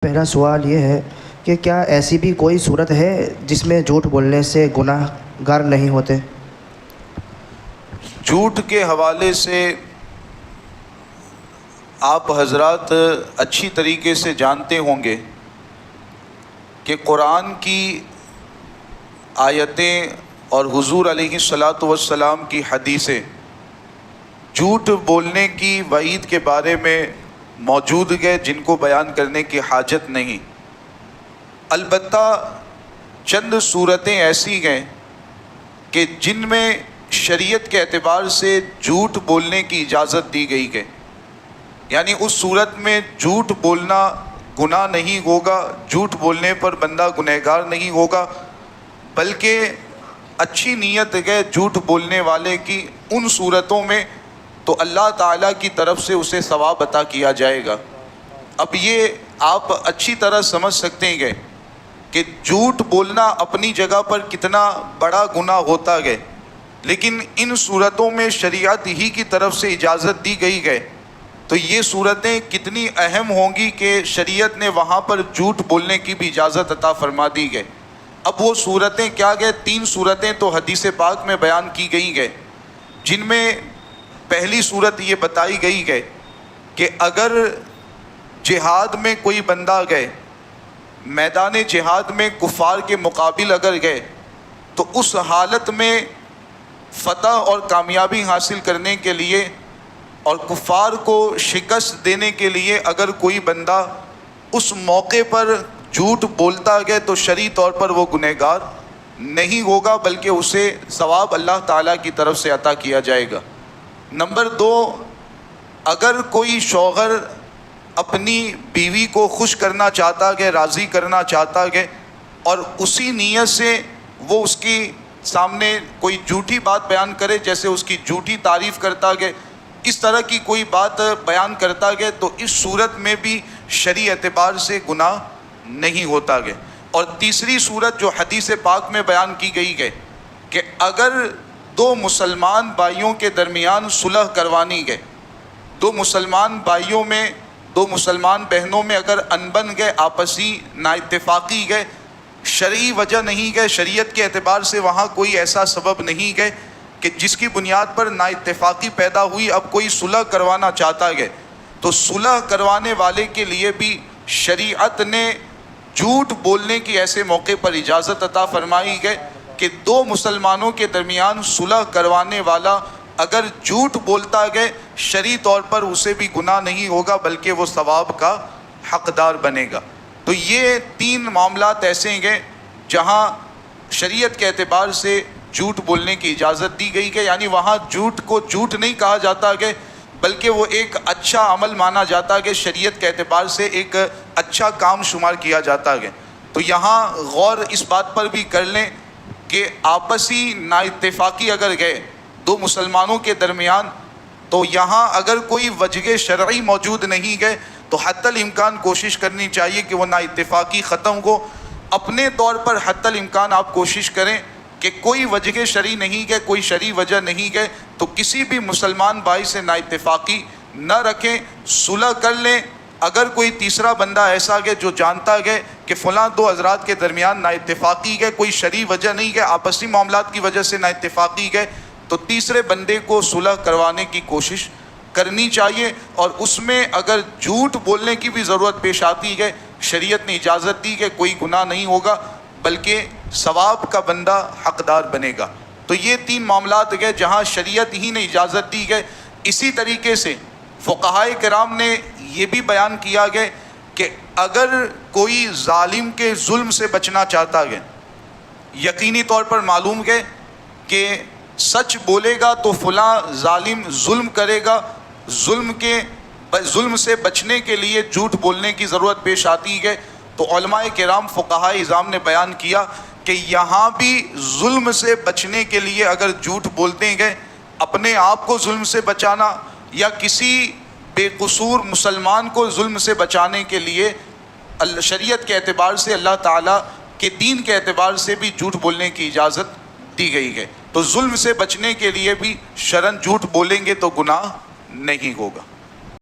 پہلا سوال یہ ہے کہ کیا ایسی بھی کوئی صورت ہے جس میں جھوٹ بولنے سے گناہ گار نہیں ہوتے؟ جھوٹ کے حوالے سے آپ حضرات اچھی طریقے سے جانتے ہوں گے کہ قرآن کی آیتیں اور حضور علیہ الصلاۃ والسلام کی حدیثیں جھوٹ بولنے کی وعید کے بارے میں موجود گئے، جن کو بیان کرنے کی حاجت نہیں۔ البتہ چند صورتیں ایسی ہیں کہ جن میں شریعت کے اعتبار سے جھوٹ بولنے کی اجازت دی گئی ہے، یعنی اس صورت میں جھوٹ بولنا گناہ نہیں ہوگا، جھوٹ بولنے پر بندہ گنہگار نہیں ہوگا، بلکہ اچھی نیت ہے جھوٹ بولنے والے کی ان صورتوں میں تو اللہ تعالیٰ کی طرف سے اسے ثواب عطا کیا جائے گا۔ اب یہ آپ اچھی طرح سمجھ سکتے ہیں کہ جھوٹ بولنا اپنی جگہ پر کتنا بڑا گناہ ہوتا ہے، لیکن ان صورتوں میں شریعت ہی کی طرف سے اجازت دی گئی ہے، تو یہ صورتیں کتنی اہم ہوں گی کہ شریعت نے وہاں پر جھوٹ بولنے کی بھی اجازت عطا فرما دی ہے۔ اب وہ صورتیں کیا گئے؟ 3 صورتیں تو حدیث پاک میں بیان کی گئی ہیں، جن میں پہلی صورت یہ بتائی گئی ہے کہ اگر جہاد میں کوئی بندہ گئے، میدان جہاد میں کفار کے مقابل اگر گئے، تو اس حالت میں فتح اور کامیابی حاصل کرنے کے لیے اور کفار کو شکست دینے کے لیے اگر کوئی بندہ اس موقع پر جھوٹ بولتا ہے تو شرعی طور پر وہ گنہگار نہیں ہوگا، بلکہ اسے ثواب اللہ تعالیٰ کی طرف سے عطا کیا جائے گا۔ نمبر 2، اگر کوئی شوہر اپنی بیوی کو خوش کرنا چاہتا ہے، راضی کرنا چاہتا ہے، اور اسی نیت سے وہ اس کی سامنے کوئی جھوٹی بات بیان کرے، جیسے اس کی جھوٹی تعریف کرتا ہے، اس طرح کی کوئی بات بیان کرتا ہے، تو اس صورت میں بھی شرعی اعتبار سے گناہ نہیں ہوتا ہے۔ اور تیسری صورت جو حدیث پاک میں بیان کی گئی ہے کہ اگر 2 مسلمان بھائیوں کے درمیان صلح کوانی ہے، 2 مسلمان بھائیوں میں، 2 مسلمان بہنوں میں اگر انبن گئے، آپسی نا اتفاقی گئے، شرعی وجہ نہیں گئے، شریعت کے اعتبار سے وہاں کوئی ایسا سبب نہیں گئے کہ جس کی بنیاد پر نا اتفاقی پیدا ہوئی، اب کوئی صلح کروانا چاہتا ہے، تو صلح کروانے والے کے لیے بھی شریعت نے جھوٹ بولنے کی ایسے موقع پر اجازت عطا فرمائی ہے کہ 2 مسلمانوں کے درمیان صلح کروانے والا اگر جھوٹ بولتا ہے، شرعی طور پر اسے بھی گناہ نہیں ہوگا، بلکہ وہ ثواب کا حقدار بنے گا۔ تو یہ 3 معاملات ایسے ہیں جہاں شریعت کے اعتبار سے جھوٹ بولنے کی اجازت دی گئی ہے، یعنی وہاں جھوٹ کو جھوٹ نہیں کہا جاتا ہے، بلکہ وہ ایک اچھا عمل مانا جاتا ہے، کہ شریعت کے اعتبار سے ایک اچھا کام شمار کیا جاتا ہے۔ تو یہاں غور اس بات پر بھی کر لیں کہ آپسی نا اتفاقی اگر گئے 2 مسلمانوں کے درمیان، تو یہاں اگر کوئی وجہ شرعی موجود نہیں گئے تو حتی الامکان کوشش کرنی چاہیے کہ وہ نا اتفاقی ختم ہو۔ اپنے طور پر حتی الامکان آپ کوشش کریں کہ کوئی وجہ شرعی نہیں گئے، کوئی شرعی وجہ نہیں گئے، تو کسی بھی مسلمان بھائی سے نا اتفاقی نہ رکھیں، صلح کر لیں۔ اگر کوئی تیسرا بندہ ایسا ہے جو جانتا ہے کہ فلاں 2 حضرات کے درمیان نا اتفاقی ہے، کوئی شرعی وجہ نہیں ہے، آپسی معاملات کی وجہ سے نا اتفاقی ہے، تو تیسرے بندے کو صلح کروانے کی کوشش کرنی چاہیے، اور اس میں اگر جھوٹ بولنے کی بھی ضرورت پیش آتی ہے، شریعت نے اجازت دی کہ کوئی گناہ نہیں ہوگا، بلکہ ثواب کا بندہ حقدار بنے گا۔ تو یہ 3 معاملات ہیں جہاں شریعت ہی نے اجازت دی ہے۔ اسی طریقے سے فقہائے کرام نے یہ بھی بیان کیا گیا کہ اگر کوئی ظالم کے ظلم سے بچنا چاہتا ہے، یقینی طور پر معلوم ہے کہ سچ بولے گا تو فلاں ظالم ظلم کرے گا، ظلم سے بچنے کے لیے جھوٹ بولنے کی ضرورت پیش آتی ہے، تو علماء کرام فقہائے اعظام نے بیان کیا کہ یہاں بھی ظلم سے بچنے کے لیے اگر جھوٹ بولتے ہیں، اپنے آپ کو ظلم سے بچانا یا کسی بے قصور مسلمان کو ظلم سے بچانے کے لیے شریعت کے اعتبار سے، اللہ تعالیٰ کے دین کے اعتبار سے بھی جھوٹ بولنے کی اجازت دی گئی ہے۔ تو ظلم سے بچنے کے لیے بھی شرعاً جھوٹ بولیں گے تو گناہ نہیں ہوگا۔